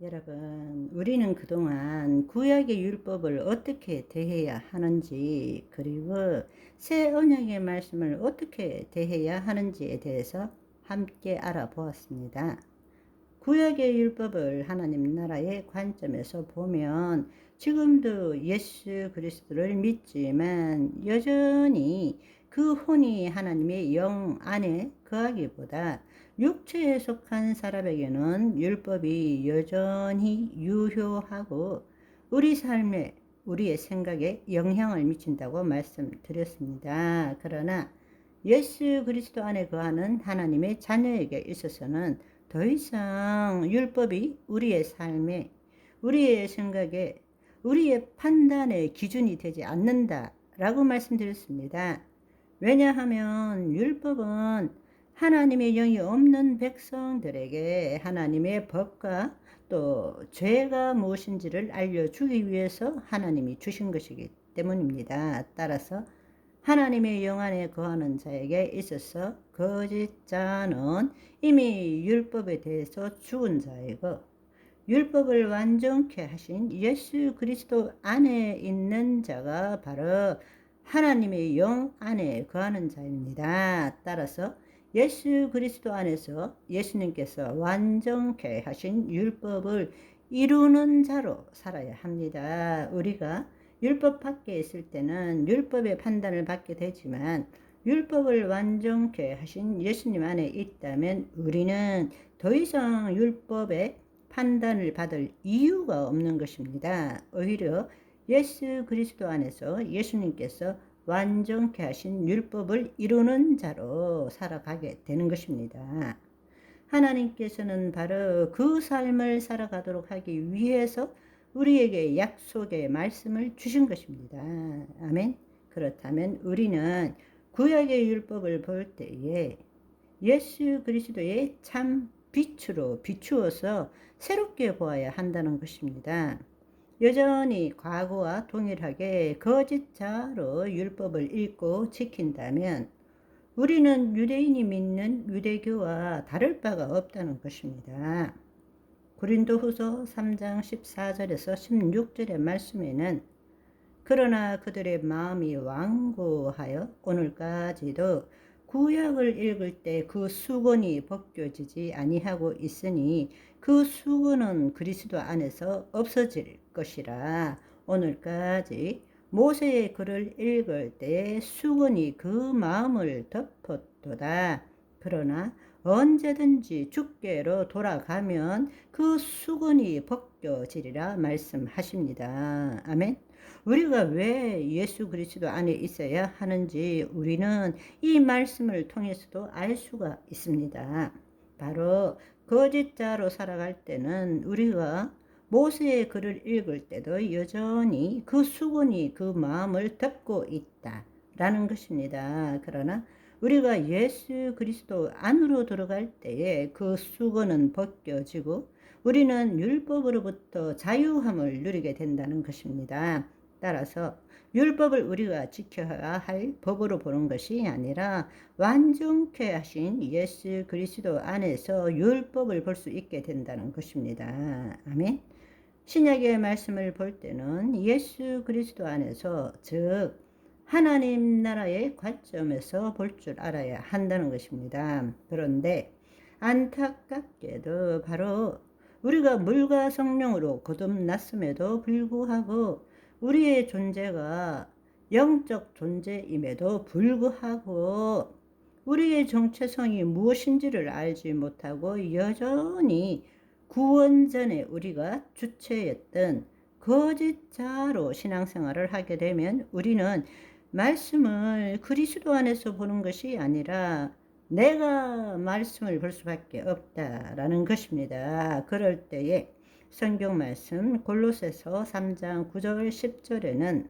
여러분, 우리는 그동안 구약의 율법을 어떻게 대해야 하는지, 그리고 새 언약의 말씀을 어떻게 대해야 하는지에 대해서 함께 알아보았습니다. 구약의 율법을 하나님 나라의 관점에서 보면 지금도 예수 그리스도를 믿지만 여전히 그 혼이 하나님의 영 안에 거하기보다 육체에 속한 사람에게는 율법이 여전히 유효하고 우리 삶에, 우리의 생각에 영향을 미친다고 말씀드렸습니다. 그러나 예수 그리스도 안에 거하는 하나님의 자녀에게 있어서는 더 이상 율법이 우리의 삶에, 우리의 생각에, 우리의 판단의 기준이 되지 않는다라고 말씀드렸습니다. 왜냐하면 율법은 하나님의 영이 없는 백성들에게 하나님의 법과 또 죄가 무엇인지를 알려주기 위해서 하나님이 주신 것이기 때문입니다. 따라서 하나님의 영 안에 거하는 자에게 있어서 거짓자는 이미 율법에 대해서 죽은 자이고 율법을 완전케 하신 예수 그리스도 안에 있는 자가 바로 하나님의 영 안에 거하는 자입니다. 따라서 예수 그리스도 안에서 예수님께서 완전케 하신 율법을 이루는 자로 살아야 합니다. 우리가 율법 밖에 있을 때는 율법의 판단을 받게 되지만 율법을 완전케 하신 예수님 안에 있다면 우리는 더 이상 율법의 판단을 받을 이유가 없는 것입니다. 오히려 예수 그리스도 안에서 예수님께서 완전케 하신 율법을 이루는 자로 살아가게 되는 것입니다. 하나님께서는 바로 그 삶을 살아가도록 하기 위해서 우리에게 약속의 말씀을 주신 것입니다. 아멘. 그렇다면 우리는 구약의 율법을 볼 때에 예수 그리스도의 참 빛으로 비추어서 새롭게 보아야 한다는 것입니다. 여전히 과거와 동일하게 거짓자로 율법을 읽고 지킨다면 우리는 유대인이 믿는 유대교와 다를 바가 없다는 것입니다. 고린도후서 3장 14절에서 16절의 말씀에는 그러나 그들의 마음이 완고하여 오늘까지도 구약을 읽을 때 그 수건이 벗겨지지 아니하고 있으니 그 수건은 그리스도 안에서 없어질 것이라. 오늘까지 모세의 글을 읽을 때 수건이 그 마음을 덮었도다. 그러나 언제든지 주께로 돌아가면 그 수건이 벗겨지리라 말씀하십니다. 아멘. 우리가 왜 예수 그리스도 안에 있어야 하는지 우리는 이 말씀을 통해서도 알 수가 있습니다. 바로 거짓자로 살아갈 때는 우리가 모세의 글을 읽을 때도 여전히 그 수건이 그 마음을 덮고 있다라는 것입니다. 그러나 우리가 예수 그리스도 안으로 들어갈 때에 그 수건은 벗겨지고 우리는 율법으로부터 자유함을 누리게 된다는 것입니다. 따라서 율법을 우리가 지켜야 할 법으로 보는 것이 아니라 완전케 하신 예수 그리스도 안에서 율법을 볼 수 있게 된다는 것입니다. 아멘. 신약의 말씀을 볼 때는 예수 그리스도 안에서 즉 하나님 나라의 관점에서 볼 줄 알아야 한다는 것입니다. 그런데 안타깝게도 바로 우리가 물과 성령으로 거듭났음에도 불구하고 우리의 존재가 영적 존재임에도 불구하고 우리의 정체성이 무엇인지를 알지 못하고 여전히 구원 전에 우리가 주체였던 거짓자로 신앙생활을 하게 되면 우리는 말씀을 그리스도 안에서 보는 것이 아니라 내가 말씀을 볼 수밖에 없다라는 것입니다. 그럴 때에 성경 말씀 골로새서 3장 9절 10절에는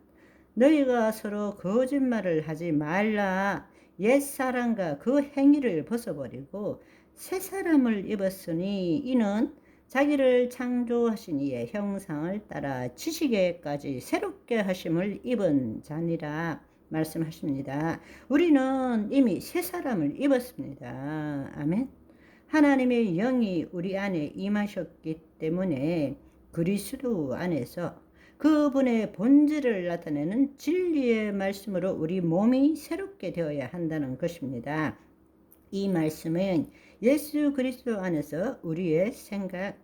너희가 서로 거짓말을 하지 말라. 옛사람과 그 행위를 벗어버리고 새 사람을 입었으니 이는 자기를 창조하신 이의 형상을 따라 지식에까지 새롭게 하심을 입은 자니라 말씀하십니다. 우리는 이미 새 사람을 입었습니다. 아멘. 하나님의 영이 우리 안에 임하셨기 때문에 그리스도 안에서 그분의 본질을 나타내는 진리의 말씀으로 우리 몸이 새롭게 되어야 한다는 것입니다. 이 말씀은 예수 그리스도 안에서 우리의 생각,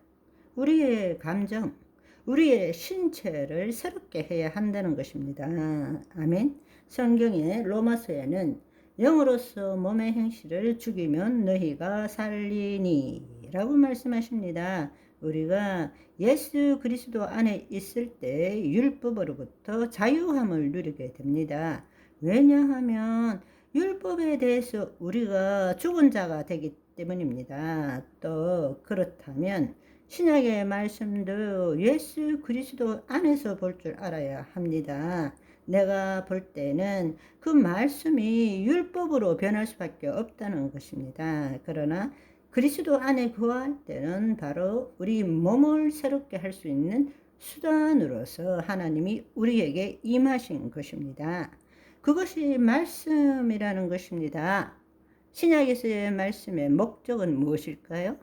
우리의 감정, 우리의 신체를 새롭게 해야 한다는 것입니다. 아멘. 성경의 로마서에는 영으로서 몸의 행실을 죽이면 너희가 살리니 라고 말씀하십니다. 우리가 예수 그리스도 안에 있을 때 율법으로부터 자유함을 누리게 됩니다. 왜냐하면 율법에 대해서 우리가 죽은 자가 되기 때문입니다. 또 그렇다면 신약의 말씀도 예수 그리스도 안에서 볼 줄 알아야 합니다. 내가 볼 때는 그 말씀이 율법으로 변할 수밖에 없다는 것입니다. 그러나 그리스도 안에 거할 때는 바로 우리 몸을 새롭게 할 수 있는 수단으로서 하나님이 우리에게 임하신 것입니다. 그것이 말씀이라는 것입니다. 신약에서의 말씀의 목적은 무엇일까요?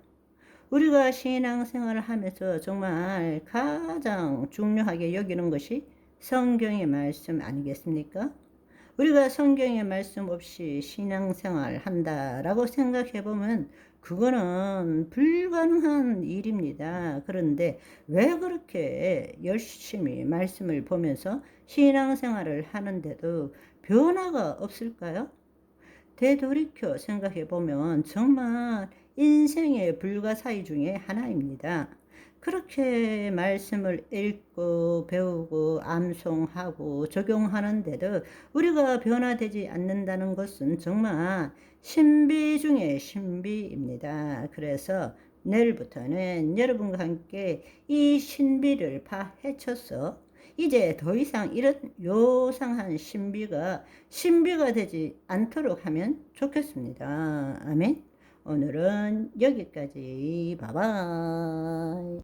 우리가 신앙생활을 하면서 정말 가장 중요하게 여기는 것이 성경의 말씀 아니겠습니까? 우리가 성경의 말씀 없이 신앙생활 한다라고 생각해 보면 그거는 불가능한 일입니다. 그런데 왜 그렇게 열심히 말씀을 보면서 신앙생활을 하는데도 변화가 없을까요? 되돌이켜 생각해 보면 정말 인생의 불가사의 중에 하나입니다. 그렇게 말씀을 읽고 배우고 암송하고 적용하는데도 우리가 변화되지 않는다는 것은 정말 신비 중에 신비입니다. 그래서 내일부터는 여러분과 함께 이 신비를 파헤쳐서 이제 더 이상 이런 요상한 신비가 되지 않도록 하면 좋겠습니다. 아멘. 오늘은 여기까지. 바이바이.